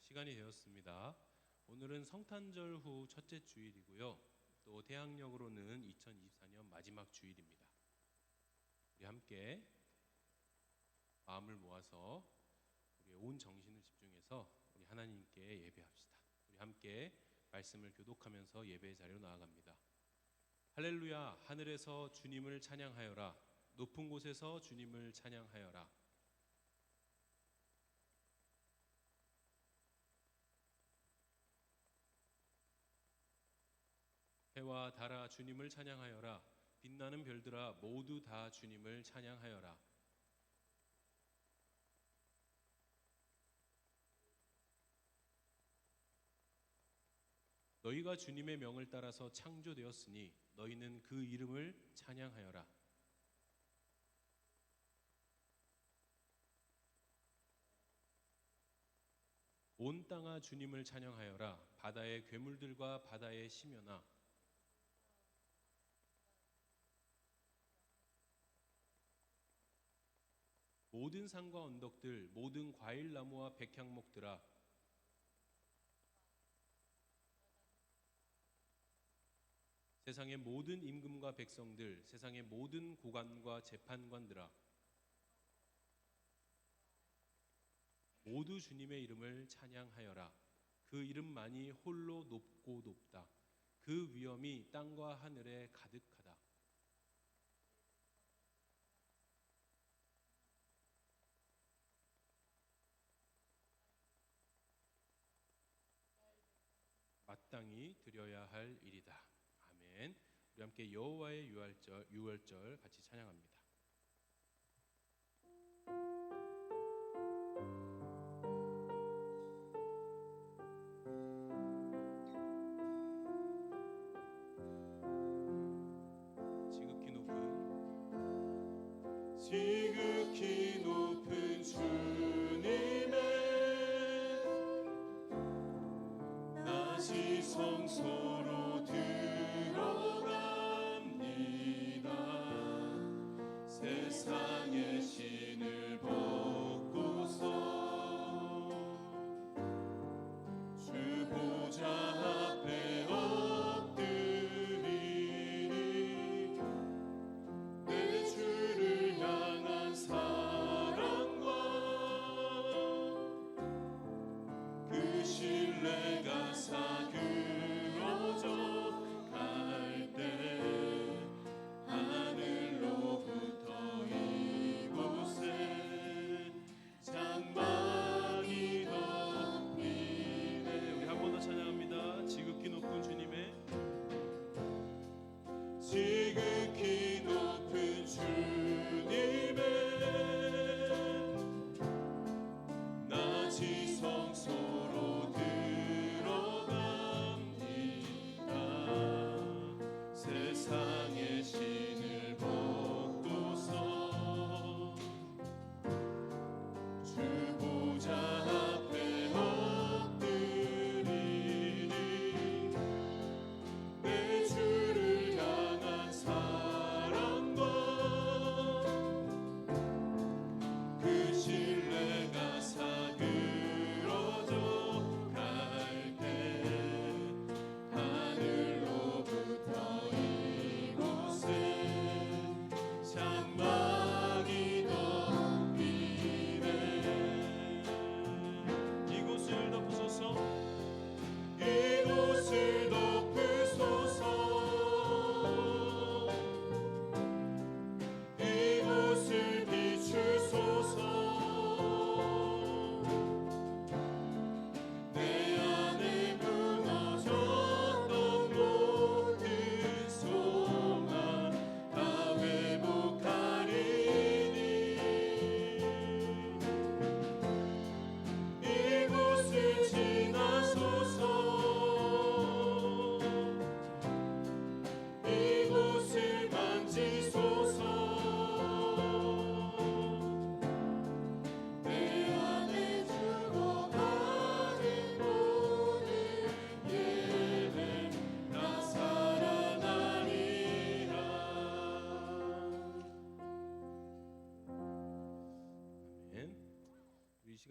시간이 되었습니다. 오늘은 성탄절 후 첫째 주일이고요. 또 대학력으로는 2024년 마지막 주일입니다. 우리 함께 마음을 모아서 우리의 온 정신을 집중해서 우리 하나님께 예배합시다. 우리 함께 말씀을 교독하면서 예배의 자리로 나아갑니다. 할렐루야, 하늘에서 주님을 찬양하여라. 높은 곳에서 주님을 찬양하여라. 해와 달아 주님을 찬양하여라. 빛나는 별들아 모두 다 주님을 찬양하여라. 너희가 주님의 명을 따라서 창조되었으니 너희는 그 이름을 찬양하여라. 온 땅아 주님을 찬양하여라. 바다의 괴물들과 바다의 심연아 모든 산과 언덕들, 모든 과일나무와 백향목들아 세상의 모든 임금과 백성들, 세상의 모든 고관과 재판관들아 모두 주님의 이름을 찬양하여라. 그 이름만이 홀로 높고 높다. 그 위엄이 땅과 하늘에 가득하다. 마땅히 드려야 할 일이다. 아멘. 우리 함께 여호와의 유월절 같이 찬양합니다. 지극히 높은 주님의 낮이 성소로 들어갑니다. 세상의 신을 벗고서 주 보좌 앞에 엎드리니 내 주를 향한 사랑과 그 신뢰가 사그러져 갈 때 하늘로부터 이곳에 장막이 덮이네. 우리 한 번 더 찬양합니다. 지극히 높은 주님의 지극히 높은 주님의 낮이 성소로 들어갑니다. 세상의 신을 벗고서 주 보좌 앞에 엎드리니 내 주를 향한 사랑과 그 신뢰가 사그러져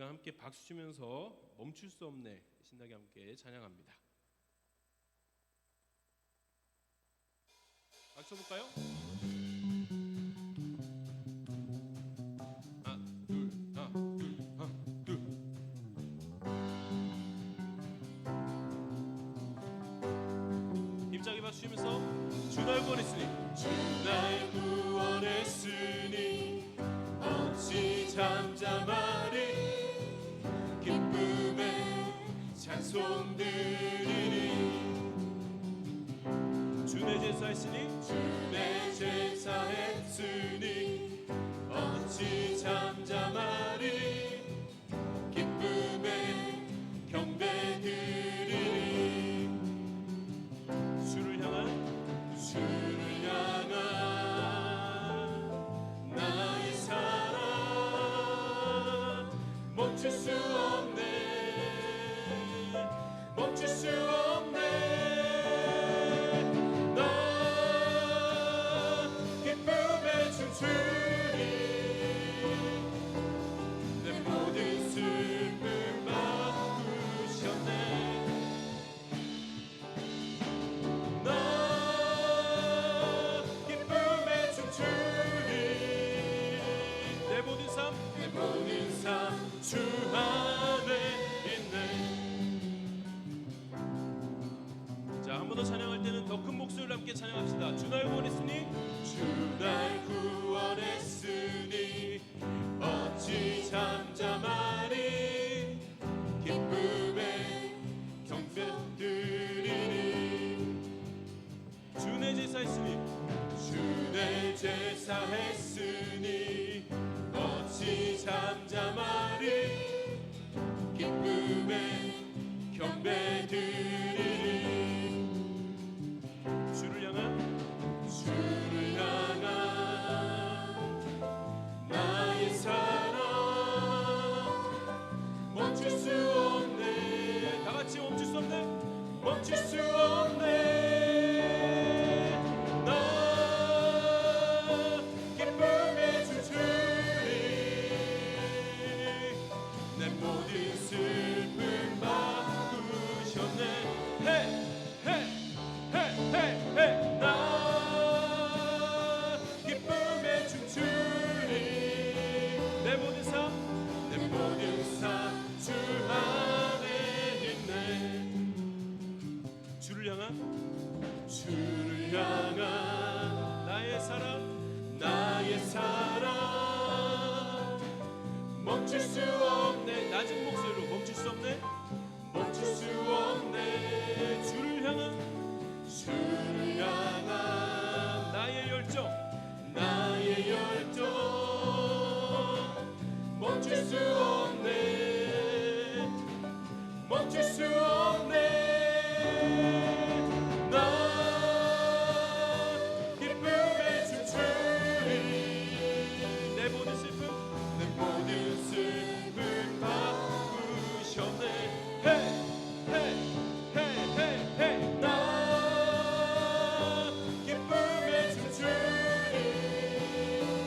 저랑 함께 박수 치면서 멈출 수 없네 신나게 함께 찬양합니다. 박수 볼까요? 하나 둘 하나 둘 하나 둘. 힘차게 박수 치면서 주 날 구원했으니 주 날 구원했으니 어찌 잠잠하리 기쁨에 찬송 드리리 주 내 제사했으니 주 내 제사했으니 어찌 잠잠하리 기쁨에 경배 드리리 주를 향한 나의 사랑 멈출 수 없네 멈출 수 없네 나 기쁨에 춤추리 내 모든 슬픔 바꾸셨네 나 기쁨에 춤추리 내 모든 삶 내 모든 삶 주 안에 있네 자, 한 번 더 찬양할 때는 더 큰 목소리로 함께 찬양합시다. 주 날 구원했으니 주 날 구원했으니 어찌 잠잠하리 기쁨에 경배 드리리 주 내 제사했으니 주 내 제사했으니 어찌 잠잠하리 기쁨에 경배 드리리 주를 향한 주를 향한 나의 사랑 멈출 수 없네 다 같이 멈출 수 없네. 멈출 수 없네 나 기쁨에 춤추리 내 모든 슬픔 바꾸셨네 헤헤헤헤헤 나 기쁨에 춤추리 내 모든 삶 내 모든 삶 주 안에 있네 주를 향한 주를 향한 나의 사랑 나의 사랑 멈출 수 없네 낮은 목소리로 멈출 수 없네. 멈출 수 없네 주를 향한 주를 향한 나의 열정 나의 열정 멈출 수 없네 멈출 수 없네 나 기쁨에 춤추리 내 모든 슬픔 내 모든 슬픔 바꾸셨네 헤헤헤헤헤 나 기쁨에 춤추리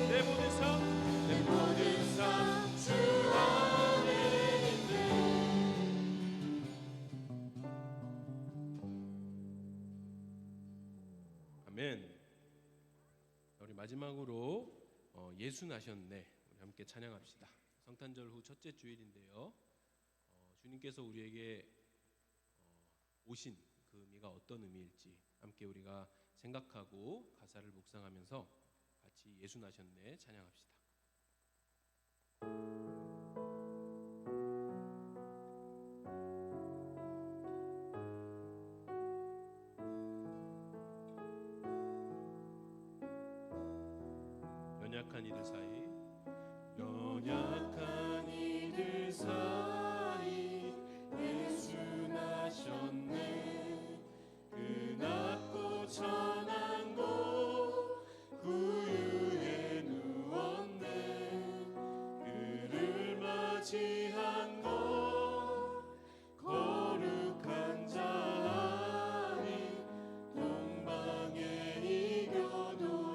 내 모든 삶 내 모든 삶 주 안에 있네 아멘. 우리 마지막으로 예수 나셨네 우리 함께 찬양합시다. 성탄절 후 첫째 주일인데요. 주님께서 우리에게 오신 그 의미가 어떤 의미일지 함께 우리가 생각하고 가사를 묵상하면서 같이 예수 나셨네 찬양합시다. 연약한 이들 사이 연약한 이들 사이 예수 나셨네 그 낮고 천한 곳 구유에 누웠네 그를 맞이한 곳 거룩한 자니 동방의 이교도였다네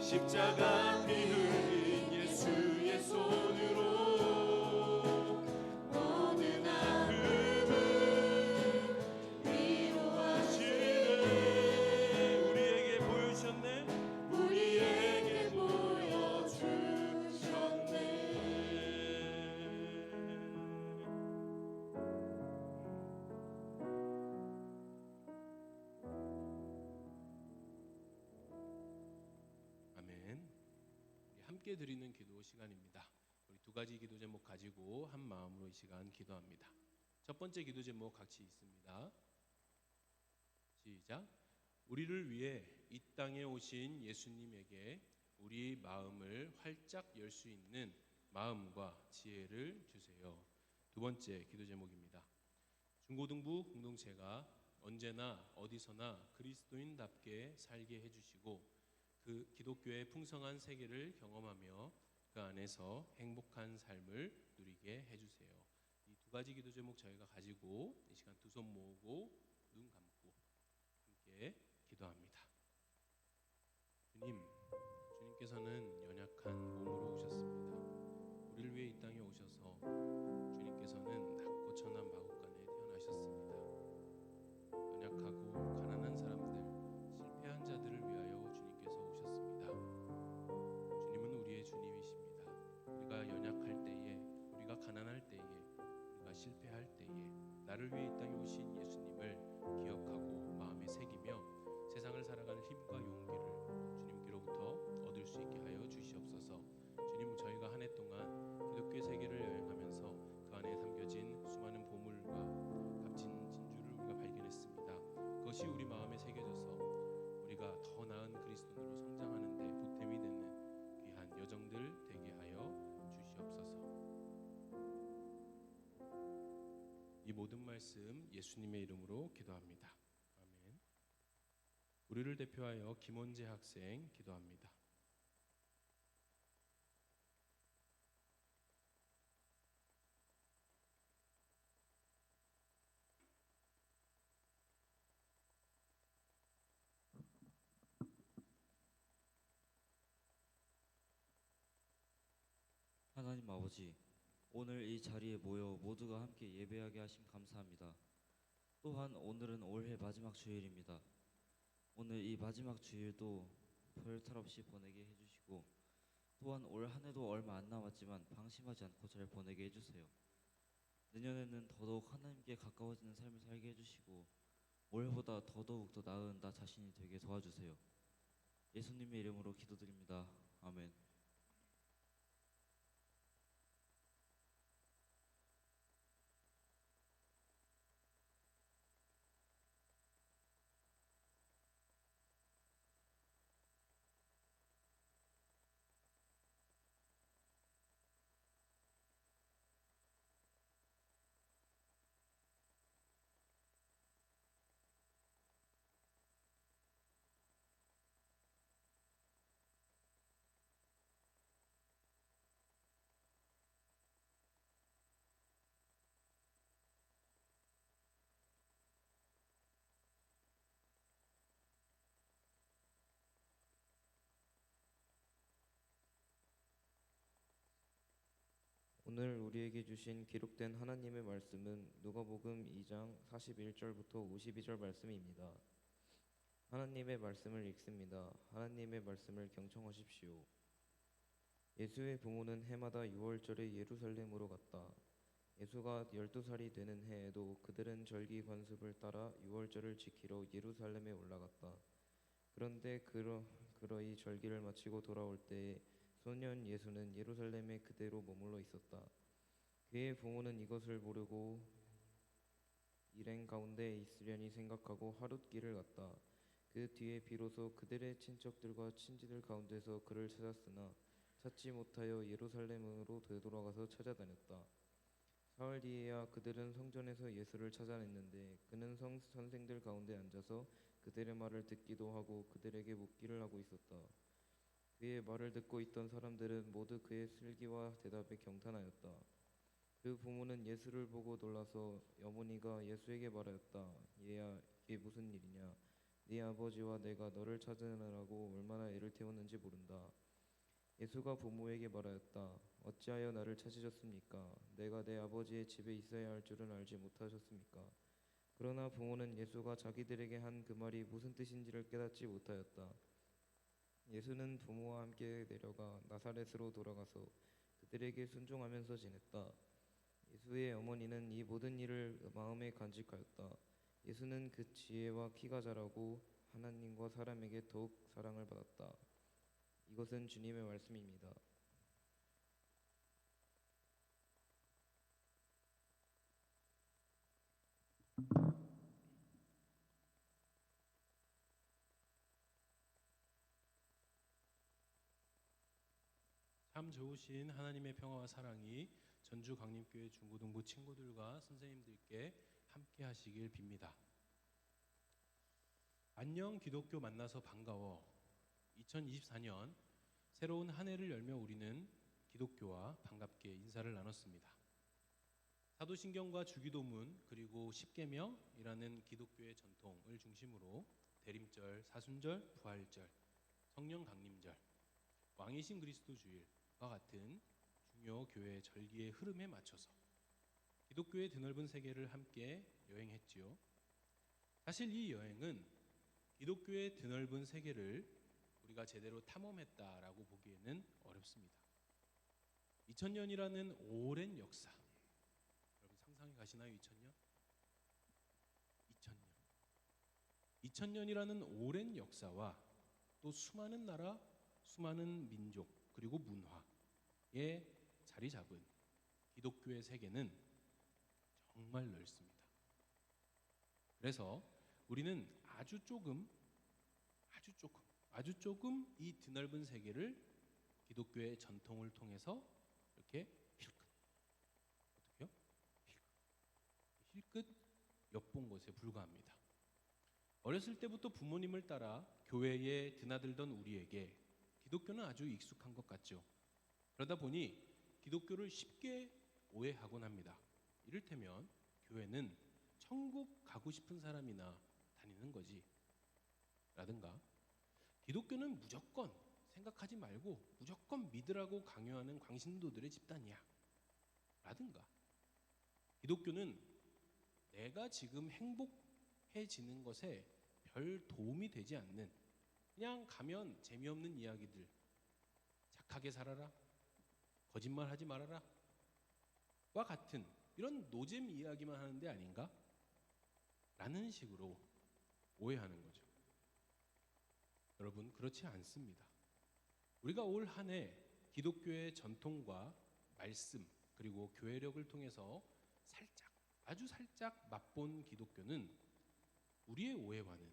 십자가 피 흘린 예수의 손으로 모든 아픔을 위로하시네. 우리에게 보여주셨네. 우리에게 보여주셨네. 아멘. 우리 함께 드리는 기도 시간입니다. 우리 두 가지 기도 제목 가지고 한 마음으로 이 시간 기도합니다. 첫 번째 기도 제목 같이 있습니다. 시작. 우리를 위해 이 땅에 오신 예수님에게 우리 마음을 활짝 열 수 있는 마음과 지혜를 주세요. 두 번째 기도 제목입니다. 중고등부 공동체가 언제나 어디서나 그리스도인답게 살게 해주시고 그 기독교의 풍성한 세계를 경험하며 그 안에서 행복한 삶을 누리게 해주세요. 이 두 가지 기도 제목 저희가 가지고 이 시간 두 손 모으고 눈 감고 함께 기도합니다. 주님께서는 연약한 몸으로 오셨습니다. 우리를 위해 이 땅에 오셔서 주님께서는 낮고 천한 마국간에 태어나셨습니다. 연약하고 가난한 사람들, 실패한 자들을 위하여 주님께서 오셨습니다. 주님은 우리의 주님이십니다. 우리가 연약할 때에, 우리가 가난할 때에, 우리가 실패할 때에 나를 위해 이 땅에 오신 예수님을 기억하고 마음에 새기며 세상을 살아가는 힘과 용기를 주님께로부터 얻을 수 있게 하여 주시옵소서. 주님, 저희가 한 해 동안 기독교의 세계를 여행하면서 그 안에 담겨진 수많은 보물과 값진 진주를 우리가 발견했습니다. 그것이 우리 마음에 새겨져서 우리가 더 나은 그리스도인으로 성장하는 데 보탬이 되는 귀한 여정들 되게 하여 주시옵소서. 이 모든 말씀 예수님의 이름으로 기도합니다. 아멘. 우리를 대표하여 김원재 학생 기도합니다. 하나님 아버지, 오늘 이 자리에 모여 모두가 함께 예배하게 하심 감사합니다. 또한 오늘은 올해 마지막 주일입니다. 오늘 이 마지막 주일도 별탈 없이 보내게 해주시고, 또한 올 한 해도 얼마 안 남았지만 방심하지 않고 잘 보내게 해주세요. 내년에는 더더욱 하나님께 가까워지는 삶을 살게 해주시고, 올해보다 더더욱 더 나은 나 자신이 되게 도와주세요. 예수님의 이름으로 기도드립니다. 아멘. 오늘 우리에게 주신 기록된 하나님의 말씀은 누가복음 2장 41절부터 52절 말씀입니다. 하나님의 말씀을 읽습니다. 하나님의 말씀을 경청하십시오. 예수의 부모는 해마다 6월절에 예루살렘으로 갔다. 예수가 12살이 되는 해에도 그들은 절기 관습을 따라 6월절을 지키러 예루살렘에 올라갔다. 그런데 그러이 절기를 마치고 돌아올 때에 소년 예수는 예루살렘에 그대로 머물러 있었다. 그의 부모는 이것을 모르고 일행 가운데 있으려니 생각하고 하룻길을 갔다. 그 뒤에 비로소 그들의 친척들과 친지들 가운데서 그를 찾았으나 찾지 못하여 예루살렘으로 되돌아가서 찾아다녔다. 사흘 뒤에야 그들은 성전에서 예수를 찾아냈는데 그는 선생들 가운데 앉아서 그들의 말을 듣기도 하고 그들에게 묻기를 하고 있었다. 그의 말을 듣고 있던 사람들은 모두 그의 슬기와 대답에 경탄하였다. 그 부모는 예수를 보고 놀라서 어머니가 예수에게 말하였다. 얘야, 이게 무슨 일이냐? 네 아버지와 내가 너를 찾으느라고 얼마나 애를 태웠는지 있었는지 모른다. 예수가 부모에게 말하였다. 어찌하여 나를 찾으셨습니까? 내가 내 아버지의 집에 있어야 할 줄은 알지 못하셨습니까? 그러나 부모는 예수가 자기들에게 한 그 말이 무슨 뜻인지를 깨닫지 못하였다. 예수는 부모와 함께 내려가 나사렛으로 돌아가서 그들에게 순종하면서 지냈다. 예수의 어머니는 이 모든 일을 마음에 간직하였다. 예수는 그 지혜와 키가 자라고 하나님과 사람에게 더욱 사랑을 받았다. 이것은 주님의 말씀입니다. 참 좋으신 하나님의 평화와 사랑이 전주 강림교회 중고등부 친구들과 선생님들께 함께 하시길 빕니다. 안녕 기독교 만나서 반가워. 2024년 새로운 한 해를 열며 우리는 기독교와 반갑게 인사를 나눴습니다. 사도신경과 주기도문 그리고 십계명이라는 기독교의 전통을 중심으로 대림절, 사순절, 부활절, 성령 강림절, 왕이신 그리스도 주일과 같은 중요 교회 절기의 흐름에 맞춰서 기독교의 드넓은 세계를 함께 여행했지요. 사실 이 여행은 기독교의 드넓은 세계를 우리가 제대로 탐험했다라고 보기에는 어렵습니다. 2000년이라는 오랜 역사, 여러분 상상이 가시나요? 2000년? 2000년이라는 오랜 역사와 또 수많은 나라, 수많은 민족 그리고 문화에 자리 잡은 기독교의 세계는 정말 넓습니다. 그래서 우리는 아주 조금 이 드넓은 세계를 기독교의 전통을 통해서 이렇게 힐끗 엿본 것에 불과합니다. 어렸을 때부터 부모님을 따라 교회에 드나들던 우리에게 기독교는 아주 익숙한 것 같죠. 그러다 보니 기독교를 쉽게 오해하곤 합니다. 이를테면 교회는 천국 가고 싶은 사람이나 다니는 거지 라든가, 기독교는 무조건 생각하지 말고 무조건 믿으라고 강요하는 광신도들의 집단이야 라든가, 기독교는 내가 지금 행복해지는 것에 별 도움이 되지 않는, 그냥 가면 재미없는 이야기들, 착하게 살아라, 거짓말하지 말아라 와 같은 이런 노잼 이야기만 하는 데 아닌가? 라는 식으로 오해하는 거죠. 여러분, 그렇지 않습니다. 우리가 올 한 해 기독교의 전통과 말씀 그리고 교회력을 통해서 아주 살짝 맛본 기독교는 우리의 오해와는,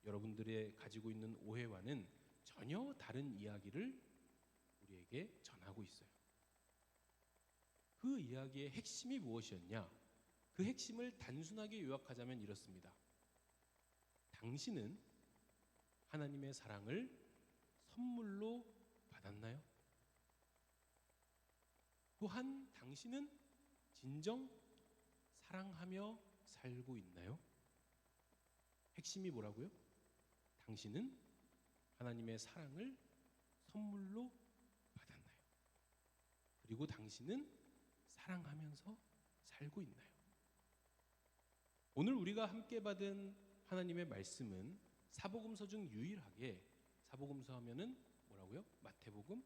여러분들의 가지고 있는 오해와는 전혀 다른 이야기를 우리에게 전하고 있어요. 그 이야기의 핵심이 무엇이었냐? 그 핵심을 단순하게 요약하자면 이렇습니다. 당신은 하나님의 사랑을 선물로 받았나요? 또한 당신은 진정 사랑하며 살고 있나요? 핵심이 뭐라고요? 당신은 하나님의 사랑을 선물로 받았나요? 그리고 당신은 사랑하면서 살고 있나요? 오늘 우리가 함께 받은 하나님의 말씀은 사복음서 중 유일하게, 사복음서 하면은 뭐라고요? 마태복음,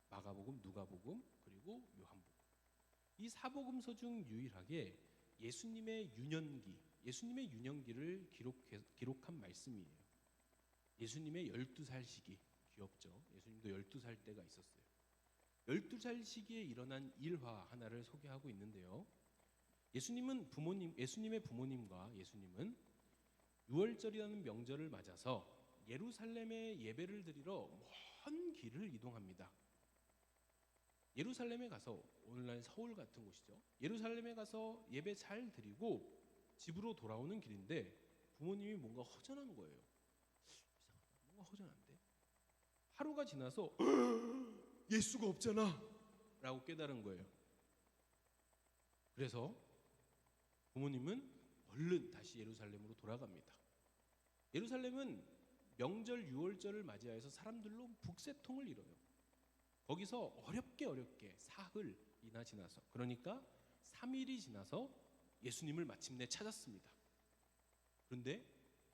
마가복음, 누가복음, 그리고 요한복음. 이 사복음서 중 유일하게 예수님의 유년기를 기록한 말씀이에요. 예수님의 12살 시기, 귀엽죠? 예수님도 12살 때가 있었어요. 12살 시기에 일어난 일화 하나를 소개하고 있는데요. 예수님의 부모님과 예수님은 유월절이라는 명절을 맞아서 예루살렘에 예배를 드리러 먼 길을 이동합니다. 예루살렘에 가서, 오늘날 서울 같은 곳이죠. 예루살렘에 가서 예배 잘 드리고 집으로 돌아오는 길인데 부모님이 뭔가 허전한 거예요. 이상하다, 뭔가 허전한데. 하루가 지나서 예수가 없잖아 라고 깨달은 거예요. 그래서 부모님은 얼른 다시 예루살렘으로 돌아갑니다. 예루살렘은 명절 유월절을 맞이하여서 사람들로 북새통을 이뤄요. 거기서 어렵게 사흘이나 지나서, 그러니까 3일이 지나서 예수님을 마침내 찾았습니다. 그런데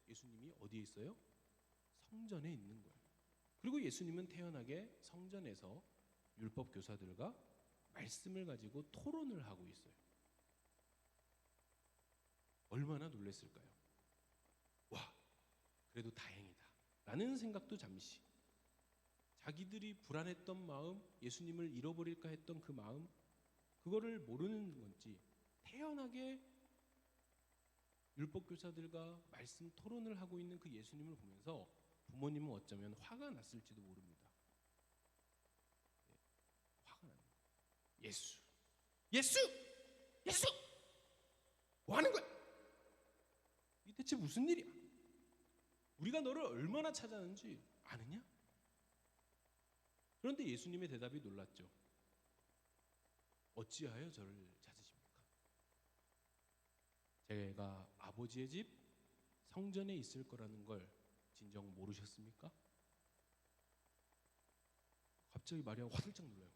예수님이 어디에 있어요? 성전에 있는 거예요. 그리고 예수님은 태연하게 성전에서 율법 교사들과 말씀을 가지고 토론을 하고 있어요. 얼마나 놀랐을까요? 와, 그래도 다행이다 라는 생각도 잠시, 자기들이 불안했던 마음, 예수님을 잃어버릴까 했던 그 마음, 그거를 모르는 건지 태연하게 율법 교사들과 말씀 토론을 하고 있는 그 예수님을 보면서 부모님은 어쩌면 화가 났을지도 모릅니다. 화가 나는 거예요. 예수 뭐 하는 거야? 이게 대체 무슨 일이야? 우리가 너를 얼마나 찾았는지 아느냐? 그런데 예수님의 대답이 놀랐죠. 어찌하여 저를 찾으십니까? 제가 아버지의 집 성전에 있을 거라는 걸 진정 모르셨습니까? 갑자기 마리아가 화들짝 놀라요.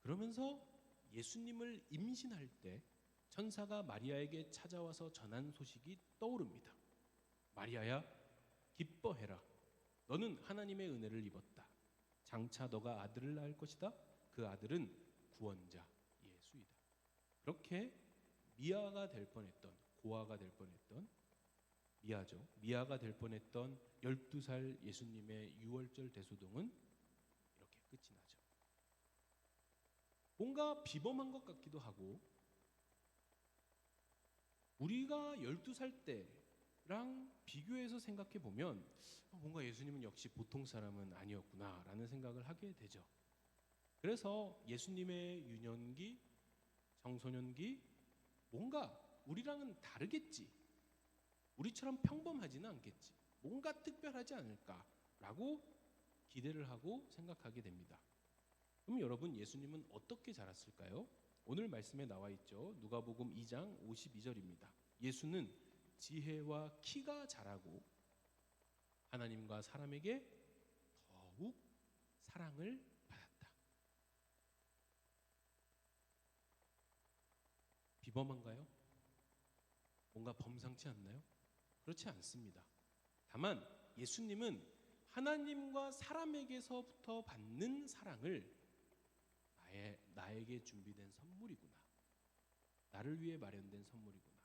그러면서 예수님을 임신할 때 천사가 마리아에게 찾아와서 전한 소식이 떠오릅니다. 마리아야, 기뻐해라. 너는 하나님의 은혜를 입었다. 장차 너가 아들을 낳을 것이다. 그 아들은 구원자 예수이다. 그렇게 미아가 될 뻔했던, 고아가 될 뻔했던, 미아가 될 뻔했던 12살 예수님의 유월절 대소동은 이렇게 끝이 나죠. 뭔가 비범한 것 같기도 하고, 우리가 12살 때랑 비교해서 생각해 보면 뭔가 예수님은 역시 보통 사람은 아니었구나 라는 생각을 하게 되죠. 그래서 예수님의 유년기, 청소년기, 뭔가 우리랑은 다르겠지, 우리처럼 평범하지는 않겠지, 뭔가 특별하지 않을까라고 기대를 하고 생각하게 됩니다. 그럼 여러분, 예수님은 어떻게 자랐을까요? 오늘 말씀에 나와 있죠. 누가복음 2장 52절입니다. 예수는 지혜와 키가 자라고 하나님과 사람에게 더욱 사랑을 받았다. 비범한가요? 뭔가 범상치 않나요? 그렇지 않습니다. 다만 예수님은 하나님과 사람에게서부터 받는 사랑을 나에게 준비된 선물이구나, 나를 위해 마련된 선물이구나,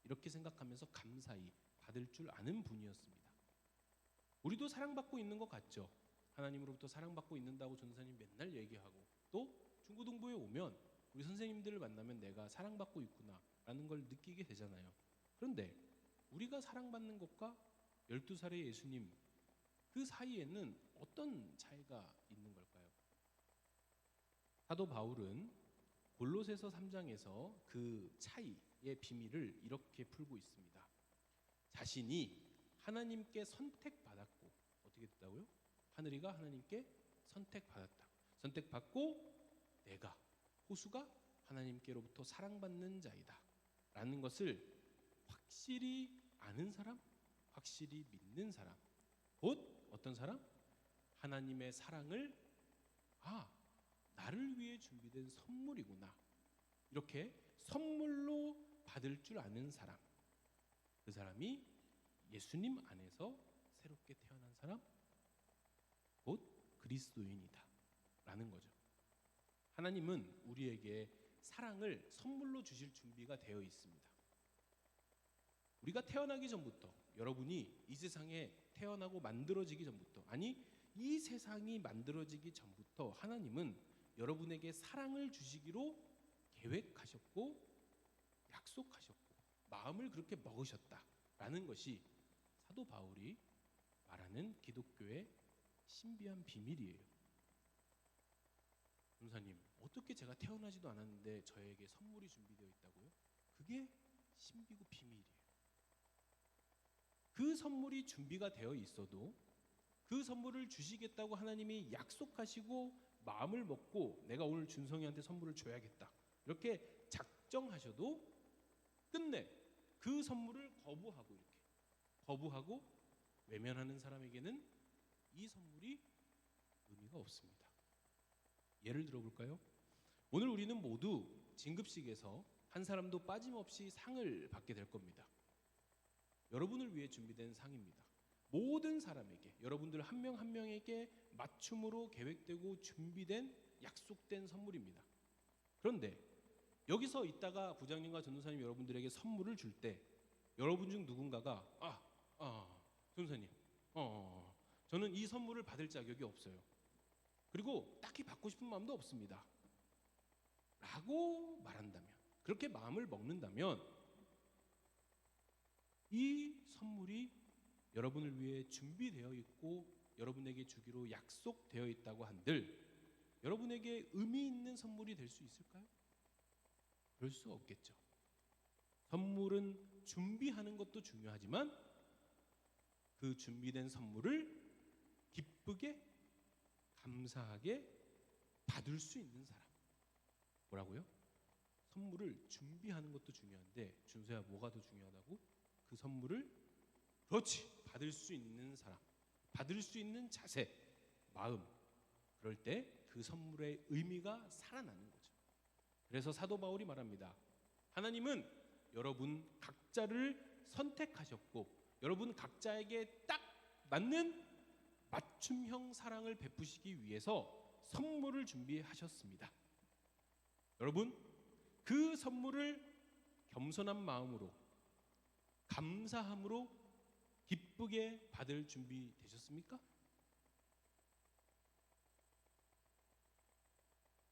이렇게 생각하면서 감사히 받을 줄 아는 분이었습니다. 우리도 사랑받고 있는 것 같죠? 하나님으로부터 사랑받고 있는다고 전도사님 맨날 얘기하고, 또 중고등부에 오면 우리 선생님들을 만나면 내가 사랑받고 있구나 라는 걸 느끼게 되잖아요. 그런데 우리가 사랑받는 것과 12살의 예수님, 그 사이에는 어떤 차이가 있는 걸까요? 사도 바울은 골로새서 3장에서 그 차이의 비밀을 이렇게 풀고 있습니다. 자신이 하나님께 선택받았고, 어떻게 됐다고요? 하늘이가 하나님께 선택받았다. 선택받고 내가, 호수가 하나님께로부터 사랑받는 자이다 라는 것을 확실히 아는 사람, 확실히 믿는 사람, 곧 어떤 사람? 하나님의 사랑을 나를 위해 준비된 선물이구나, 이렇게 선물로 받을 줄 아는 사람, 그 사람이 예수님 안에서 새롭게 태어난 사람, 곧 그리스도인이다 라는 거죠. 하나님은 우리에게 사랑을 선물로 주실 준비가 되어 있습니다. 우리가 태어나기 전부터, 여러분이 이 세상에 태어나고 만들어지기 전부터, 아니 이 세상이 만들어지기 전부터 하나님은 여러분에게 사랑을 주시기로 계획하셨고 약속하셨고 마음을 그렇게 먹으셨다라는 것이 사도 바울이 말하는 기독교의 신비한 비밀이에요. 전사님, 어떻게 제가 태어나지도 않았는데 저에게 선물이 준비되어 있다고요? 그게 신비고 비밀이에요. 그 선물이 준비가 되어 있어도, 그 선물을 주시겠다고 하나님이 약속하시고 마음을 먹고 내가 오늘 준성이한테 선물을 줘야겠다 이렇게 작정하셔도 끝내 그 선물을 거부하고 이렇게 거부하고 외면하는 사람에게는 이 선물이 의미가 없습니다. 예를 들어볼까요? 오늘 우리는 모두 진급식에서 한 사람도 빠짐없이 상을 받게 될 겁니다. 여러분을 위해 준비된 상입니다. 모든 사람에게, 여러분들 한 명 한 명에게 맞춤으로 계획되고 준비된 약속된 선물입니다. 그런데 여기서 있다가 부장님과 전도사님 여러분들에게 선물을 줄 때 여러분 중 누군가가 전도사님 저는 이 선물을 받을 자격이 없어요. 그리고 딱히 받고 싶은 마음도 없습니다. 라고 말한다면, 그렇게 마음을 먹는다면 이 선물이 여러분을 위해 준비되어 있고 여러분에게 주기로 약속되어 있다고 한들 여러분에게 의미 있는 선물이 될 수 있을까요? 그럴 수 없겠죠. 선물은 준비하는 것도 중요하지만 그 준비된 선물을 기쁘게 감사하게 받을 수 있는 사람. 뭐라고요? 선물을 준비하는 것도 중요한데 준서야 뭐가 더 중요하다고? 그 선물을 그렇지 받을 수 있는 사람, 받을 수 있는 자세, 마음. 그럴 때 그 선물의 의미가 살아나는 거죠. 그래서 사도 바울이 말합니다. 하나님은 여러분 각자를 선택하셨고 여러분 각자에게 딱 맞는 맞춤형 사랑을 베푸시기 위해서 선물을 준비하셨습니다. 여러분 그 선물을 겸손한 마음으로 감사함으로 기쁘게 받을 준비 되셨습니까?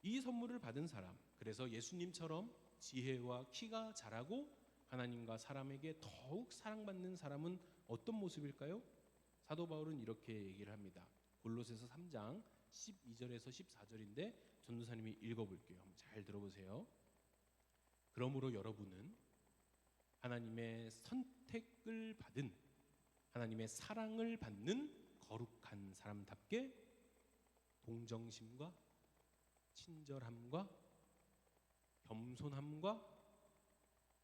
이 선물을 받은 사람, 그래서 예수님처럼 지혜와 키가 자라고 하나님과 사람에게 더욱 사랑받는 사람은 어떤 모습일까요? 사도 바울은 이렇게 얘기를 합니다. 골로새서 3장 12절에서 14절인데 전도사님이 읽어볼게요. 한번 잘 들어보세요. 그러므로 여러분은 하나님의 선택을 받은 하나님의 사랑을 받는 거룩한 사람답게 동정심과 친절함과 겸손함과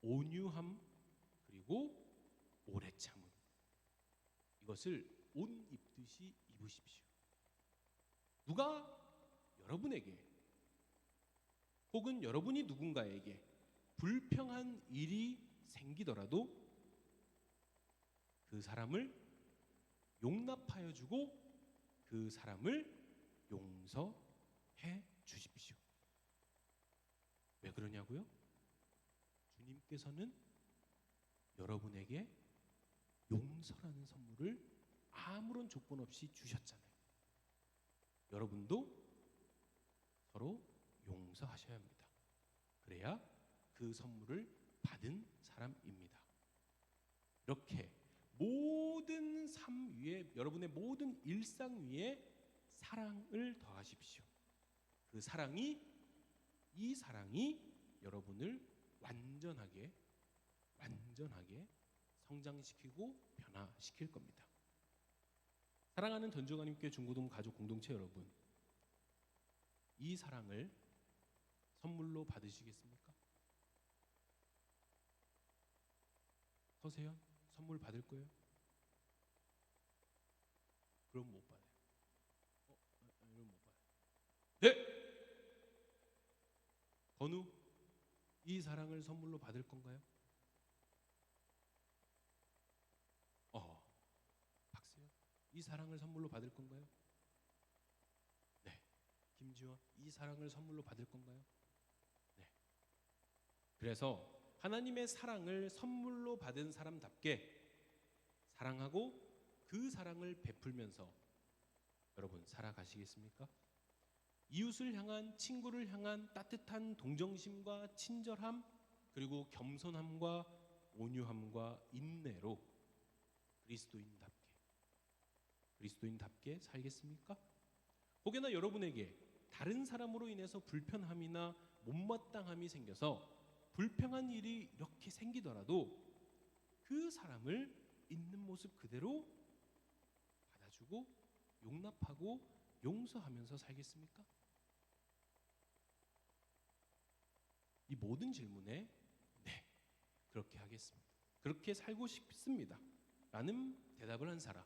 온유함 그리고 오래 참음 이것을 옷 입듯이 입으십시오. 누가 여러분에게 혹은 여러분이 누군가에게 불평한 일이 생기더라도 그 사람을 용납하여 주고 그 사람을 용서해 주십시오. 왜 그러냐고요? 주님께서는 여러분에게 용서라는 선물을 아무런 조건 없이 주셨잖아요. 여러분도 서로 용서하셔야 합니다. 그래야 그 선물을 받은 사람입니다. 이렇게 모든 삶 위에 여러분의 모든 일상 위에 사랑을 더하십시오. 그 사랑이 이 사랑이 여러분을 완전하게 성장시키고 변화시킬 겁니다. 사랑하는 전주가님께 중고등 가족 공동체 여러분, 이 사랑을 선물로 받으시겠습니까? 서세현 선물 받을 거예요? 그럼 못 받아요. 이러면 못 받아요. 네. 건우, 이 사랑을 선물로 받을 건가요? 박세현, 이 사랑을 선물로 받을 건가요? 네. 김지원, 이 사랑을 선물로 받을 건가요? 네. 그래서 하나님의 사랑을 선물로 받은 사람답게 사랑하고 그 사랑을 베풀면서 여러분 살아가시겠습니까? 이웃을 향한, 친구를 향한 따뜻한 동정심과 친절함 그리고 겸손함과 온유함과 인내로 그리스도인답게 살겠습니까? 혹여나 여러분에게 다른 사람으로 인해서 불편함이나 못마땅함이 생겨서 불평한 일이 이렇게 생기더라도 그 사람을 있는 모습 그대로 받아주고 용납하고 용서하면서 살겠습니까? 이 모든 질문에 네, 그렇게 하겠습니다. 그렇게 살고 싶습니다. 라는 대답을 한 사람,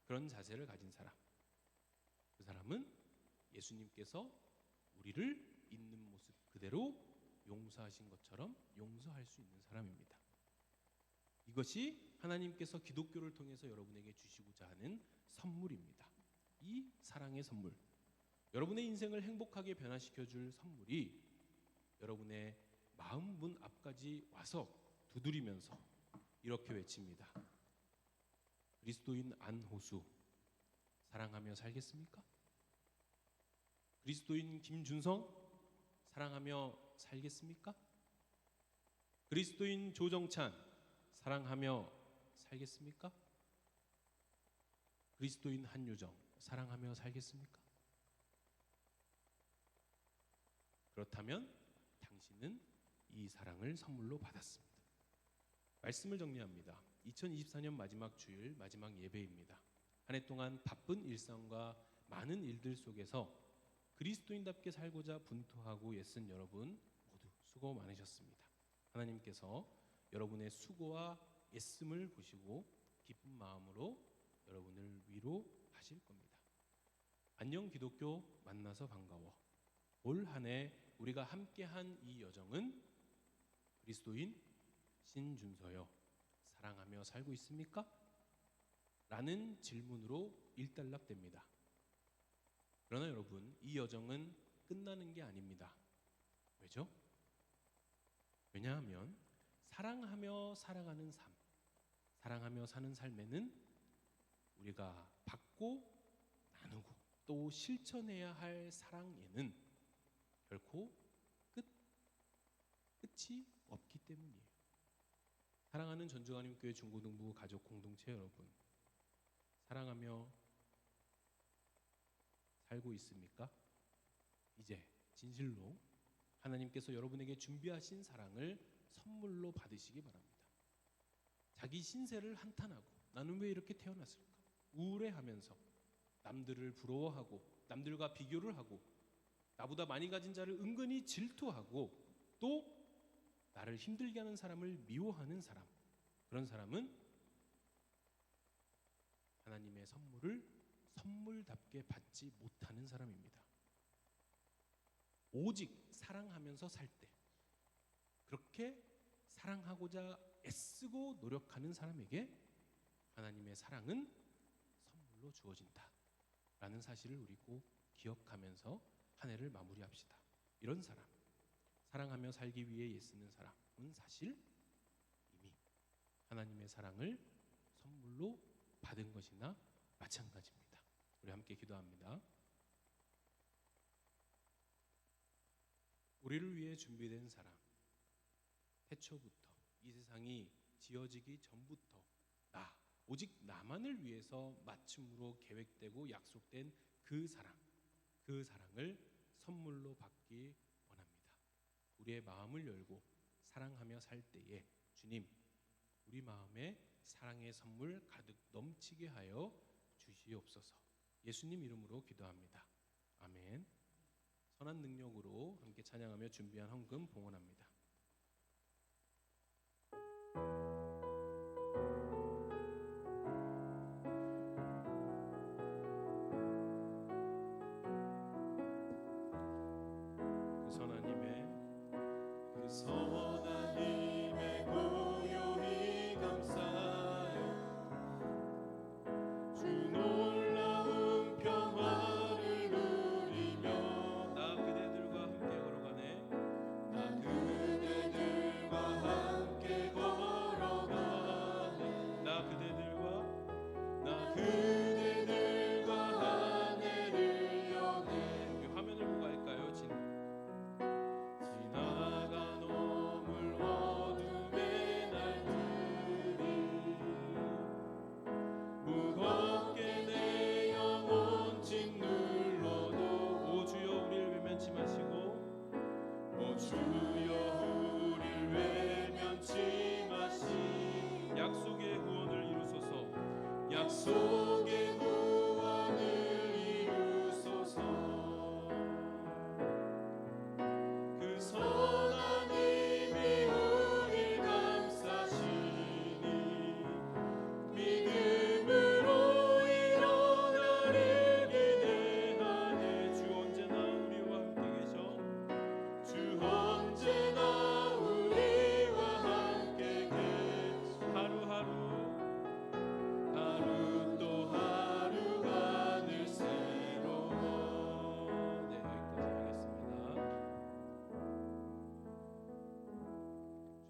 그런 자세를 가진 사람, 그 사람은 예수님께서 우리를 있는 모습 그대로 용서하신 것처럼 용서할 수 있는 사람입니다. 이것이 하나님께서 기독교를 통해서 여러분에게 주시고자 하는 선물입니다. 이 사랑의 선물, 여러분의 인생을 행복하게 변화시켜 줄 선물이 여러분의 마음 문 앞까지 와서 두드리면서 이렇게 외칩니다. 그리스도인 안호수, 사랑하며 살겠습니까? 그리스도인 김준성, 사랑하며 살겠습니까? 그리스도인 조정찬, 사랑하며 살겠습니까? 그리스도인 한유정, 사랑하며 살겠습니까? 그렇다면 당신은 이 사랑을 선물로 받았습니다. 말씀을 정리합니다. 2024년 마지막 주일, 마지막 예배입니다. 한 해 동안 바쁜 일상과 많은 일들 속에서 그리스도인답게 살고자 분투하고 애쓴 여러분 모두 수고 많으셨습니다. 하나님께서 여러분의 수고와 애씀을 보시고 기쁜 마음으로 여러분을 위로하실 겁니다. 안녕 기독교, 만나서 반가워. 올 한 해 우리가 함께한 이 여정은 그리스도인 신준서여, 사랑하며 살고 있습니까? 라는 질문으로 일단락됩니다. 그러나 여러분, 이 여정은 끝나는 게 아닙니다. 왜죠? 왜냐하면 사랑하며 살아가는 삶, 사랑하며 사는 삶에는 우리가 받고 나누고 또 실천해야 할 사랑에는 결코 끝이 없기 때문이에요. 사랑하는 전주하나님교회 중고등부 가족 공동체 여러분, 사랑하며 살고 있습니까? 이제 진실로 하나님께서 여러분에게 준비하신 사랑을 선물로 받으시기 바랍니다. 자기 신세를 한탄하고 나는 왜 이렇게 태어났을까? 우울해하면서 남들을 부러워하고 남들과 비교를 하고 나보다 많이 가진 자를 은근히 질투하고 또 나를 힘들게 하는 사람을 미워하는 사람, 그런 사람은 하나님의 선물을 선물답게 받지 못하는 사람입니다. 오직 사랑하면서 살 때, 그렇게 사랑하고자 애쓰고 노력하는 사람에게 하나님의 사랑은 선물로 주어진다 라는 사실을 우리 꼭 기억하면서 한 해를 마무리합시다. 이런 사람, 사랑하며 살기 위해 애쓰는 사람은 사실 이미 하나님의 사랑을 선물로 받은 것이나 마찬가지입니다. 우리 함께 기도합니다. 우리를 위해 준비된 사랑, 태초부터 이 세상이 지어지기 전부터 오직 나만을 위해서 맞춤으로 계획되고 약속된 그 사랑, 그 사랑을 선물로 받기 원합니다. 우리의 마음을 열고 사랑하며 살 때에 주님, 우리 마음에 사랑의 선물 가득 넘치게 하여 주시옵소서. 예수님 이름으로 기도합니다. 아멘. 선한 능력으로 함께 찬양하며 준비한 헌금 봉헌합니다. 그 선한 힘에 고요히 감사하여 주 놀라운 평화를 누리며 나 그대들과 함께 걸어가네. 나 그대들과 함께 걸어가네. 나 그대들과 한 해를 여네. 우리 화면을 보고 할까요? 지나간 오물 어둠의 날들이 무겁게 내 영혼 짓눌러도 오 주여 우리를 외면치 마시고 오 주여 우리를 외면치 마시 약속의 구원을 이루소서. 약속의 구원을 이루소서. 그 선한 힘이 우리 감싸시니 믿음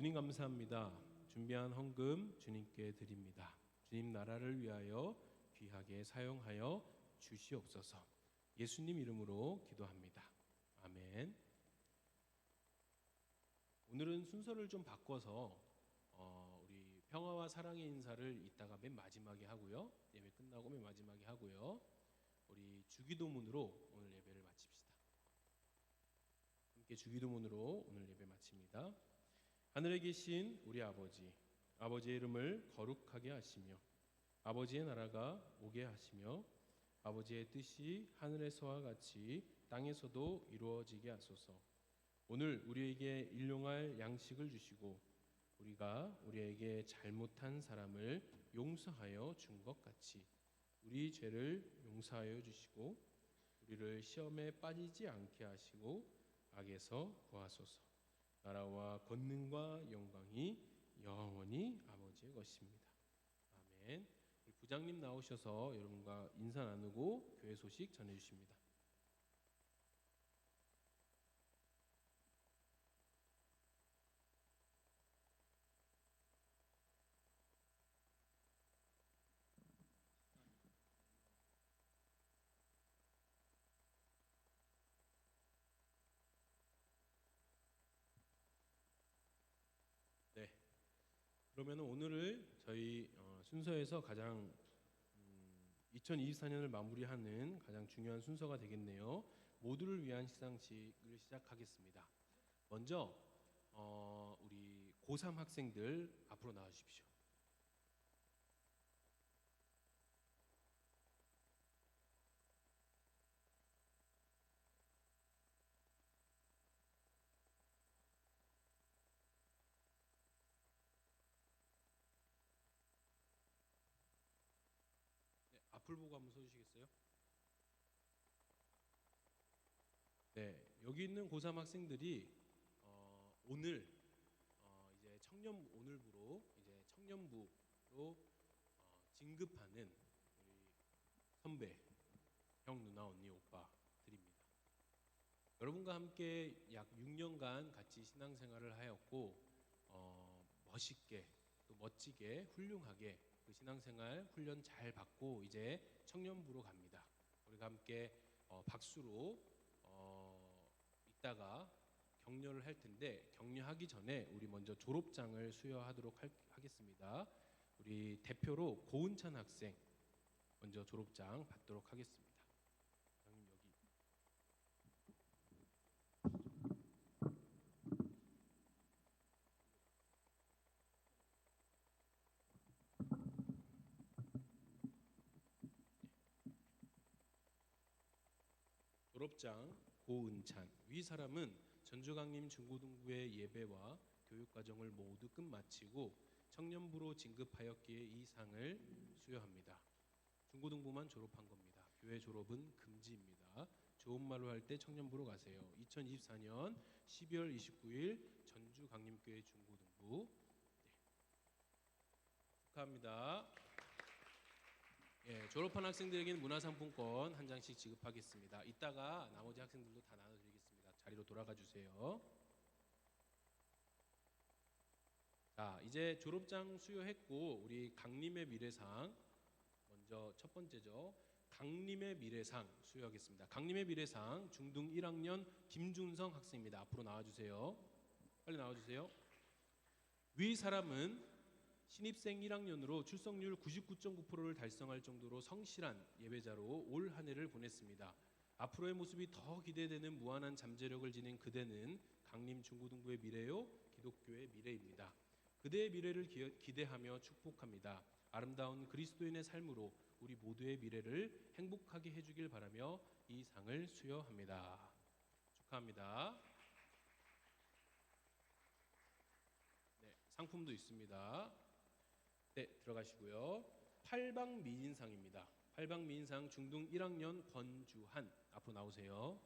주님 감사합니다. 준비한 헌금 주님께 드립니다. 주님 나라를 위하여 귀하게 사용하여 주시옵소서. 예수님 이름으로 기도합니다. 아멘. 오늘은 순서를 좀 바꿔서 우리 평화와 사랑의 인사를 이따가 맨 마지막에 하고요. 예배 끝나고 맨 마지막에 하고요. 우리 주기도문으로 오늘 예배를 마칩시다. 함께 주기도문으로 오늘 예배 마칩니다. 하늘에 계신 우리 아버지, 아버지의 이름을 거룩하게 하시며 아버지의 나라가 오게 하시며 아버지의 뜻이 하늘에서와 같이 땅에서도 이루어지게 하소서. 오늘 우리에게 일용할 양식을 주시고 우리가 우리에게 잘못한 사람을 용서하여 준 것 같이 우리 죄를 용서하여 주시고 우리를 시험에 빠지지 않게 하시고 악에서 구하소서. 나라와 권능과 영광이 영원히 아버지의 것입니다. 아멘. 우리 부장님 나오셔서 여러분과 인사 나누고 교회 소식 전해 주십니다. 네. 그러면 오늘을 저희 순서에서 가장 2024년을 마무리하는 가장 중요한 순서가 되겠네요. 모두를 위한 시상식을 시작하겠습니다. 먼저 우리 고3 학생들 앞으로 나와 주십시오. 네, 앞을 보고 한번 서주시겠어요? 네, 여기 있는 고3 학생들이 오늘 이제 오늘부로 이제 청년부로 진급하는 우리 선배, 형, 누나, 언니, 오빠들입니다. 여러분과 함께 약 6년간 같이 신앙생활을 하였고 멋있게 또 멋지게 훌륭하게 그 신앙생활 훈련 잘 받고 이제 청년부로 갑니다. 우리가 함께 박수로 이따가 격려를 할 텐데 격려하기 전에 우리 먼저 졸업장을 수여하도록 하겠습니다. 우리 대표로 고은찬 학생 먼저 졸업장 받도록 하겠습니다. 형님 여기. 졸업장 고은찬. 위 사람은 전주강림 중고등부의 예배와 교육과정을 모두 끝마치고 청년부로 진급하였기에 이 상을 수여합니다. 중고등부만 졸업한 겁니다. 교회 졸업은 금지입니다. 좋은 말로 할 때 청년부로 가세요. 2024년 12월 29일 전주강림교회 중고등부. 네. 축하합니다. 예, 졸업한 학생들에게는 문화상품권 한 장씩 지급하겠습니다. 이따가 나머지 학생들도 다 나눠드리겠습니다. 자리로 돌아가 주세요. 자, 이제 졸업장 수여했고 우리 강림의 미래상 먼저 첫 번째죠. 강림의 미래상 수여하겠습니다. 강림의 미래상 중등 1학년 김준성 학생입니다. 앞으로 나와주세요. 빨리 나와주세요. 위 사람은 신입생 1학년으로 출석률 99.9%를 달성할 정도로 성실한 예배자로 올 한 해를 보냈습니다. 앞으로의 모습이 더 기대되는 무한한 잠재력을 지닌 그대는 강림 중고등부의 미래요, 기독교의 미래입니다. 그대의 미래를 기대하며 축복합니다. 아름다운 그리스도인의 삶으로 우리 모두의 미래를 행복하게 해주길 바라며 이 상을 수여합니다. 축하합니다. 네, 상품도 있습니다. 네, 들어가시고요. 팔방미인상입니다. 팔방미인상 중등 1학년 권주한 앞으로 나오세요.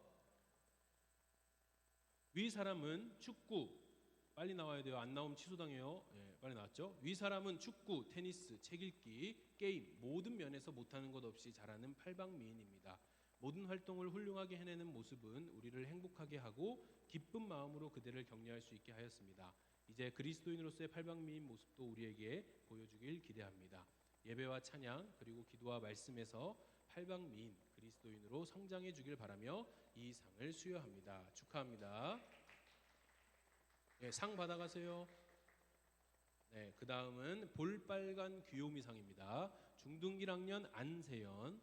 위 사람은 축구 빨리 나와야 돼요. 안 나오면 취소당해요. 네, 빨리 나왔죠? 위 사람은 축구, 테니스, 책 읽기, 게임 모든 면에서 못하는 것 없이 잘하는 팔방미인입니다. 모든 활동을 훌륭하게 해내는 모습은 우리를 행복하게 하고 기쁜 마음으로 그대를 격려할 수 있게 하였습니다. 이제 그리스도인으로서의 팔방미인 모습도 우리에게 보여주길 기대합니다. 예배와 찬양 그리고 기도와 말씀에서 팔방미인 그리스도인으로 성장해 주길 바라며 이 상을 수여합니다. 축하합니다. 네, 상 받아가세요. 네, 그 다음은 볼빨간 귀요미상입니다. 중등 1학년 안세연,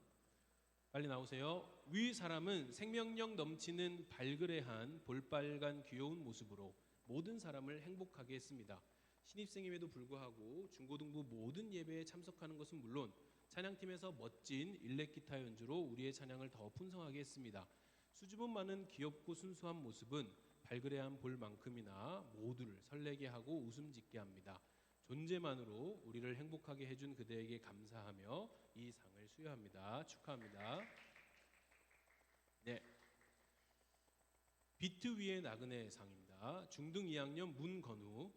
빨리 나오세요. 위 사람은 생명력 넘치는 발그레한 볼빨간 귀여운 모습으로 모든 사람을 행복하게 했습니다. 신입생임에도 불구하고 중고등부 모든 예배에 참석하는 것은 물론 찬양팀에서 멋진 일렉기타 연주로 우리의 찬양을 더 풍성하게 했습니다. 수줍음 많은 귀엽고 순수한 모습은 발그레한 볼만큼이나 모두를 설레게 하고 웃음 짓게 합니다. 존재만으로 우리를 행복하게 해준 그대에게 감사하며 이 상을 수여합니다. 축하합니다. 네, 비트 위의 나그네 상입니다. 중등 2학년 문건우,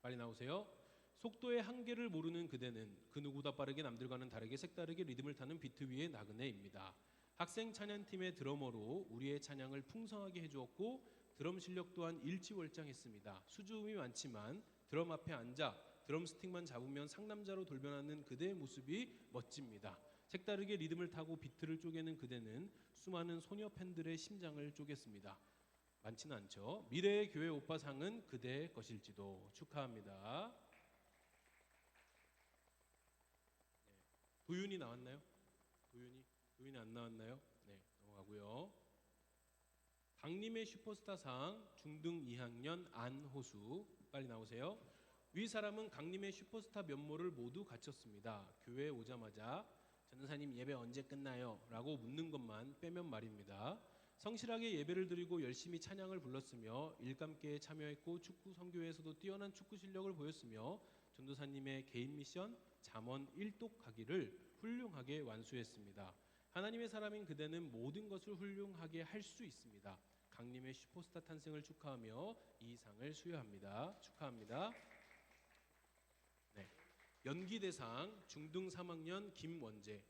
빨리 나오세요. 속도의 한계를 모르는 그대는 그 누구보다 빠르게 남들과는 다르게 색다르게 리듬을 타는 비트 위의 나그네입니다. 학생 찬양팀의 드러머로 우리의 찬양을 풍성하게 해주었고 드럼 실력 또한 일치월장했습니다. 수줍음이 많지만 드럼 앞에 앉아 드럼 스틱만 잡으면 상남자로 돌변하는 그대의 모습이 멋집니다. 색다르게 리듬을 타고 비트를 쪼개는 그대는 수많은 소녀 팬들의 심장을 쪼갰습니다. 많지는 않죠. 미래의 교회 오빠상은 그대의 것일지도. 축하합니다. 네. 도윤이 나왔나요? 도윤이 안 나왔나요? 네, 넘어가고요. 강림의 슈퍼스타상 중등 2학년 안호수, 빨리 나오세요. 위 사람은 강림의 슈퍼스타 면모를 모두 갖췄습니다. 교회에 오자마자 전도사님 예배 언제 끝나요? 라고 묻는 것만 빼면 말입니다. 성실하게 예배를 드리고 열심히 찬양을 불렀으며 일감계에 참여했고 축구 선교회에서도 뛰어난 축구 실력을 보였으며 전도사님의 개인 미션 잠언 1독하기를 훌륭하게 완수했습니다. 하나님의 사람인 그대는 모든 것을 훌륭하게 할 수 있습니다. 강림의 슈퍼스타 탄생을 축하하며 이 상을 수여합니다. 축하합니다. 네, 연기대상 중등 3학년 김원재,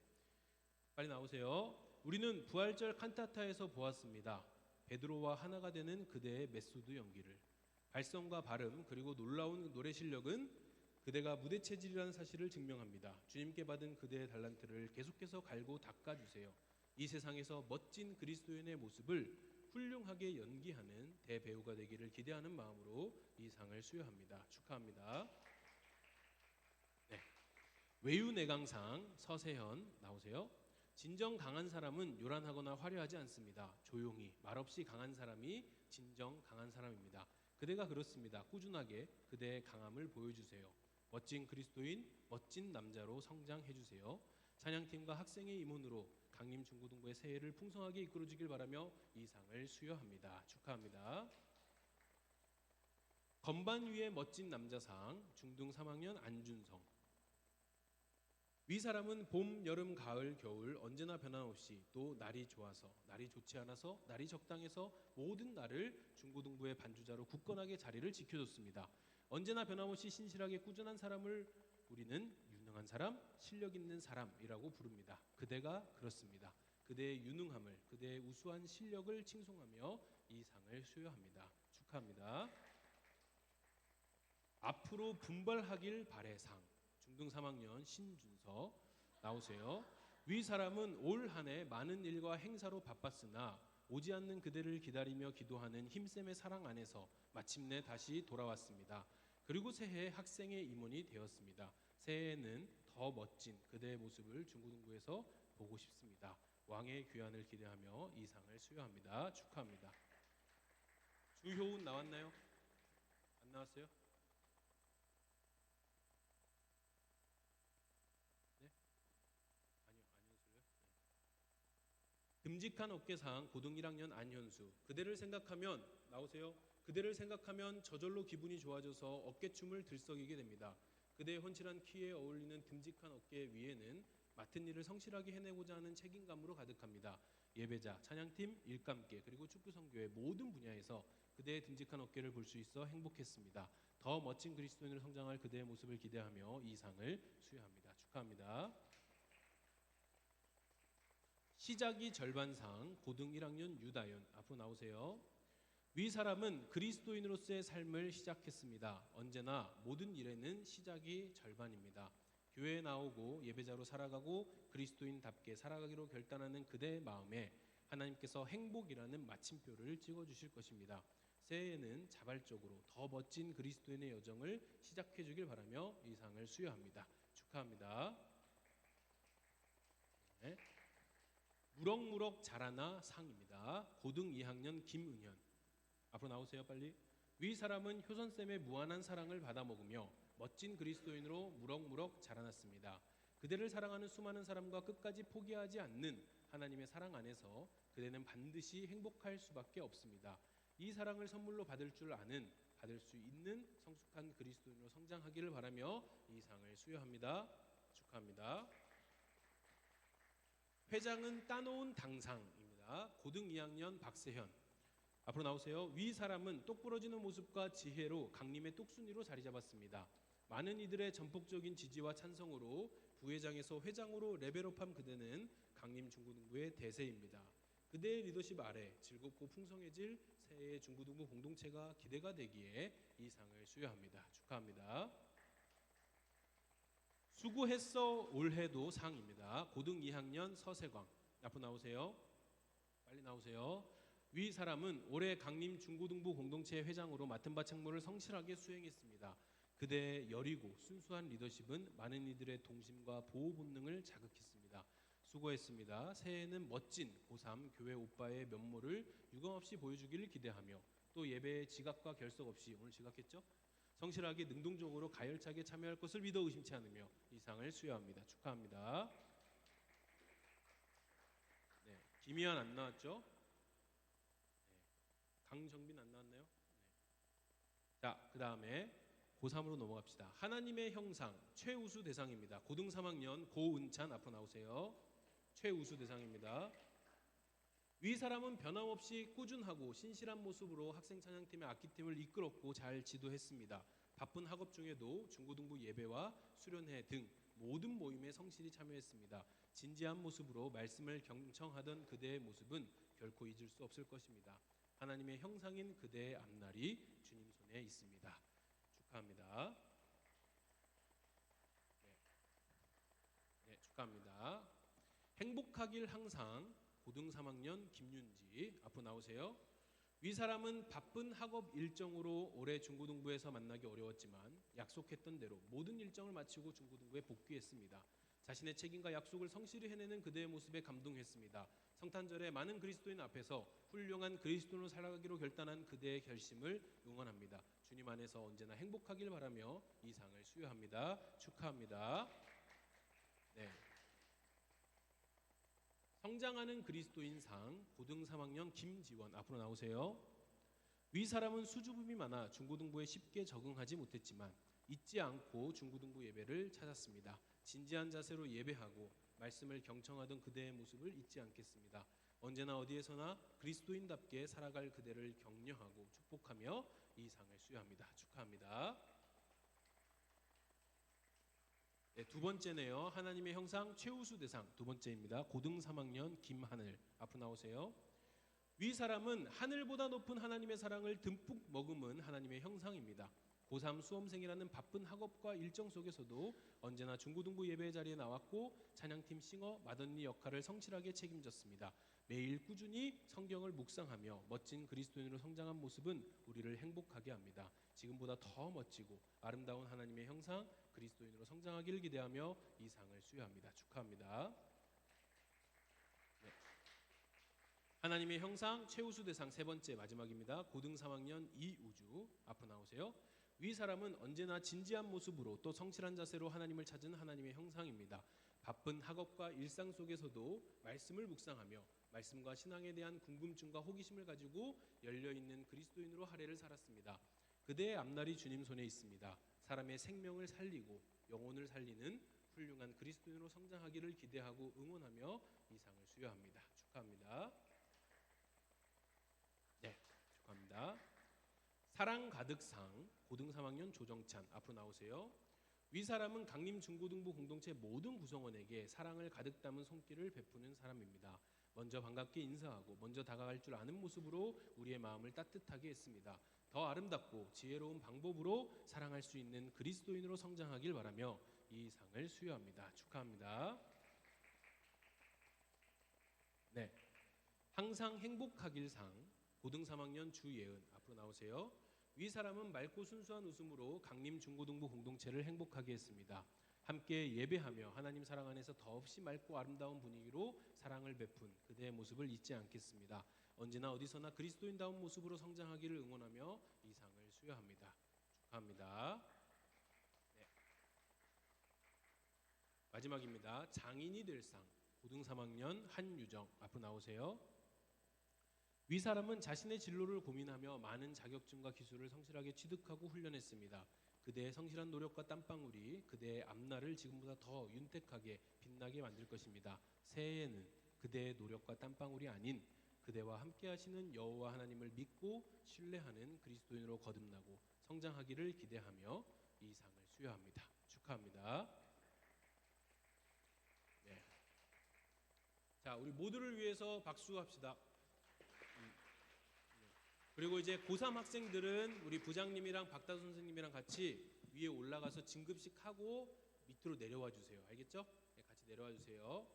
빨리 나오세요. 우리는 부활절 칸타타에서 보았습니다. 베드로와 하나가 되는 그대의 메소드 연기를. 발성과 발음 그리고 놀라운 노래 실력은 그대가 무대 체질이라는 사실을 증명합니다. 주님께 받은 그대의 달란트를 계속해서 갈고 닦아주세요. 이 세상에서 멋진 그리스도인의 모습을 훌륭하게 연기하는 대배우가 되기를 기대하는 마음으로 이 상을 수여합니다. 축하합니다. 네, 외유내강상 서세현 나오세요. 진정 강한 사람은 요란하거나 화려하지 않습니다. 조용히 말없이 강한 사람이 진정 강한 사람입니다. 그대가 그렇습니다. 꾸준하게 그대의 강함을 보여주세요. 멋진 그리스도인, 멋진 남자로 성장해주세요. 찬양팀과 학생의 임원으로 강림 중고등부의 새해를 풍성하게 이끌어주길 바라며 이 상을 수여합니다. 축하합니다. 건반 위의 멋진 남자상 중등 3학년 안준성. 위 사람은 봄, 여름, 가을, 겨울 언제나 변함없이 또 날이 좋아서, 날이 좋지 않아서, 날이 적당해서 모든 날을 중고등부의 반주자로 굳건하게 자리를 지켜줬습니다. 언제나 변함없이 신실하게 꾸준한 사람을 우리는 유능한 사람, 실력 있는 사람이라고 부릅니다. 그대가 그렇습니다. 그대의 유능함을, 그대의 우수한 실력을 칭송하며 이 상을 수여합니다. 축하합니다. 앞으로 분발하길 바래 상 중등 3학년 신준서 나오세요. 위 사람은 올 한 해 많은 일과 행사로 바빴으나 오지 않는 그대를 기다리며 기도하는 힘샘의 사랑 안에서 마침내 다시 돌아왔습니다. 그리고 새해 학생의 임원이 되었습니다. 새해에는 더 멋진 그대의 모습을 중고등부에서 보고 싶습니다. 왕의 귀환을 기대하며 이 상을 수여합니다. 축하합니다. 주효운 나왔나요? 안 나왔어요? 듬직한 어깨상 고등 1학년 안현수. 그대를 생각하면 나오세요. 그대를 생각하면 저절로 기분이 좋아져서 어깨춤을 들썩이게 됩니다. 그대의 훤칠한 키에 어울리는 듬직한 어깨 위에는 맡은 일을 성실하게 해내고자 하는 책임감으로 가득합니다. 예배자, 찬양팀, 일감계 그리고 축구 선교의 모든 분야에서 그대의 듬직한 어깨를 볼 수 있어 행복했습니다. 더 멋진 그리스도인으로 성장할 그대의 모습을 기대하며 이 상을 수여합니다. 축하합니다. 시작이 절반상 고등 1학년 유다연 앞으로 나오세요. 위 사람은 그리스도인으로서의 삶을 시작했습니다. 언제나 모든 일에는 시작이 절반입니다. 교회에 나오고 예배자로 살아가고 그리스도인답게 살아가기로 결단하는 그대의 마음에 하나님께서 행복이라는 마침표를 찍어주실 것입니다. 새해에는 자발적으로 더 멋진 그리스도인의 여정을 시작해 주길 바라며 이 상을 수여합니다. 축하합니다. 네. 무럭무럭 자라나 상입니다. 고등 2학년 김은현. 앞으로 나오세요 빨리. 위 사람은 효선쌤의 무한한 사랑을 받아먹으며 멋진 그리스도인으로 무럭무럭 자라났습니다. 그대를 사랑하는 수많은 사람과 끝까지 포기하지 않는 하나님의 사랑 안에서 그대는 반드시 행복할 수밖에 없습니다. 이 사랑을 선물로 받을 줄 아는, 받을 수 있는 성숙한 그리스도인으로 성장하기를 바라며 이 상을 수여합니다. 축하합니다. 회장은 따놓은 당상입니다. 고등 2학년 박세현. 앞으로 나오세요. 위 사람은 똑부러지는 모습과 지혜로 강림의 똑순이로 자리 잡았습니다. 많은 이들의 전폭적인 지지와 찬성으로 부회장에서 회장으로 레벨업한 그대는 강림 중고등부의 대세입니다. 그대의 리더십 아래 즐겁고 풍성해질 새해의 중고등부 공동체가 기대가 되기에 이 상을 수여합니다. 축하합니다. 수고했어 올해도 상입니다. 고등 2학년 서세광. 앞으로 나오세요. 빨리 나오세요. 위 사람은 올해 강림 중고등부 공동체 회장으로 맡은 바 책무를 성실하게 수행했습니다. 그대의 여리고 순수한 리더십은 많은 이들의 동심과 보호 본능을 자극했습니다. 수고했습니다. 새해에는 멋진 고3 교회 오빠의 면모를 유감없이 보여주기를 기대하며 또 예배에 지각과 결석 없이, 오늘 지각했죠? 성실하게 능동적으로 가열차게 참여할 것을 믿어 의심치 않으며 이 상을 수여합니다. 축하합니다. 네, 김희안 안 나왔죠? 네, 강정빈 안 나왔나요? 네. 자, 그 다음에 고3으로 넘어갑시다. 하나님의 형상 최우수 대상입니다. 고등 3학년 고은찬 앞으로 나오세요. 최우수 대상입니다. 위 사람은 변함없이 꾸준하고 신실한 모습으로 학생 찬양팀의 악기팀을 이끌었고 잘 지도했습니다. 바쁜 학업 중에도 중고등부 예배와 수련회 등 모든 모임에 성실히 참여했습니다. 진지한 모습으로 말씀을 경청하던 그대의 모습은 결코 잊을 수 없을 것입니다. 하나님의 형상인 그대의 앞날이 주님 손에 있습니다. 축하합니다. 네, 축하합니다. 행복하길 항상 고등 3학년 김윤지 앞으로 나오세요. 위 사람은 바쁜 학업 일정으로 올해 중고등부에서 만나기 어려웠지만 약속했던 대로 모든 일정을 마치고 중고등부에 복귀했습니다. 자신의 책임과 약속을 성실히 해내는 그대의 모습에 감동했습니다. 성탄절에 많은 그리스도인 앞에서 훌륭한 그리스도인으로 살아가기로 결단한 그대의 결심을 응원합니다. 주님 안에서 언제나 행복하길 바라며 이 상을 수여합니다. 축하합니다. 네. 성장하는 그리스도인상 고등 3학년 김지원 앞으로 나오세요. 위 사람은 수줍음이 많아 중고등부에 쉽게 적응하지 못했지만 잊지 않고 중고등부 예배를 찾았습니다. 진지한 자세로 예배하고 말씀을 경청하던 그대의 모습을 잊지 않겠습니다. 언제나 어디에서나 그리스도인답게 살아갈 그대를 격려하고 축복하며 이 상을 수여합니다. 축하합니다. 네, 두 번째네요. 하나님의 형상 최우수 대상 두 번째입니다. 고등 3학년 김하늘 앞으로 나오세요. 위 사람은 하늘보다 높은 하나님의 사랑을 듬뿍 머금은 하나님의 형상입니다. 고3 수험생이라는 바쁜 학업과 일정 속에서도 언제나 중고등부 예배 자리에 나왔고 찬양팀 싱어 맏언니 역할을 성실하게 책임졌습니다. 매일 꾸준히 성경을 묵상하며 멋진 그리스도인으로 성장한 모습은 우리를 행복하게 합니다. 지금보다 더 멋지고 아름다운 하나님의 형상 그리스도인으로 성장하기를 기대하며 이 상을 수여합니다. 축하합니다. 네. 하나님의 형상 최우수 대상 세 번째 마지막입니다. 고등 3학년 이우주 앞으로 나오세요. 위 사람은 언제나 진지한 모습으로 또 성실한 자세로 하나님을 찾은 하나님의 형상입니다. 바쁜 학업과 일상 속에서도 말씀을 묵상하며 말씀과 신앙에 대한 궁금증과 호기심을 가지고 열려있는 그리스도인으로 한 해를 살았습니다. 그대의 앞날이 주님 손에 있습니다. 사람의 생명을 살리고 영혼을 살리는 훌륭한 그리스도인으로 성장하기를 기대하고 응원하며 이 상을 수여합니다. 축하합니다. 네, 축하합니다. 사랑 가득상 고등 3학년 조정찬 앞으로 나오세요. 위 사람은 강림 중고등부 공동체 모든 구성원에게 사랑을 가득 담은 손길을 베푸는 사람입니다. 먼저 반갑게 인사하고 먼저 다가갈 줄 아는 모습으로 우리의 마음을 따뜻하게 했습니다. 더 아름답고 지혜로운 방법으로 사랑할 수 있는 그리스도인으로 성장하길 바라며 이 상을 수여합니다. 축하합니다. 네, 항상 행복하길 상 고등 3학년 주예은 앞으로 나오세요. 위 사람은 맑고 순수한 웃음으로 강림 중고등부 공동체를 행복하게 했습니다. 함께 예배하며 하나님 사랑 안에서 더없이 맑고 아름다운 분위기로 사랑을 베푼 그대의 모습을 잊지 않겠습니다. 언제나 어디서나 그리스도인다운 모습으로 성장하기를 응원하며 이 상을 수여합니다. 축하합니다. 네. 마지막입니다. 장인이 될 상 고등 3학년 한유정 앞으로 나오세요. 위 사람은 자신의 진로를 고민하며 많은 자격증과 기술을 성실하게 취득하고 훈련했습니다. 그대의 성실한 노력과 땀방울이 그대의 앞날을 지금보다 더 윤택하게 빛나게 만들 것입니다. 새해에는 그대의 노력과 땀방울이 아닌 그대와 함께 하시는 여호와 하나님을 믿고 신뢰하는 그리스도인으로 거듭나고 성장하기를 기대하며 이 상을 수여합니다. 축하합니다. 네. 자, 우리 모두를 위해서 박수합시다. 그리고 이제 고3 학생들은 우리 부장님이랑 박다수 선생님이랑 같이 위에 올라가서 진급식 하고 밑으로 내려와 주세요. 알겠죠? 네, 같이 내려와 주세요.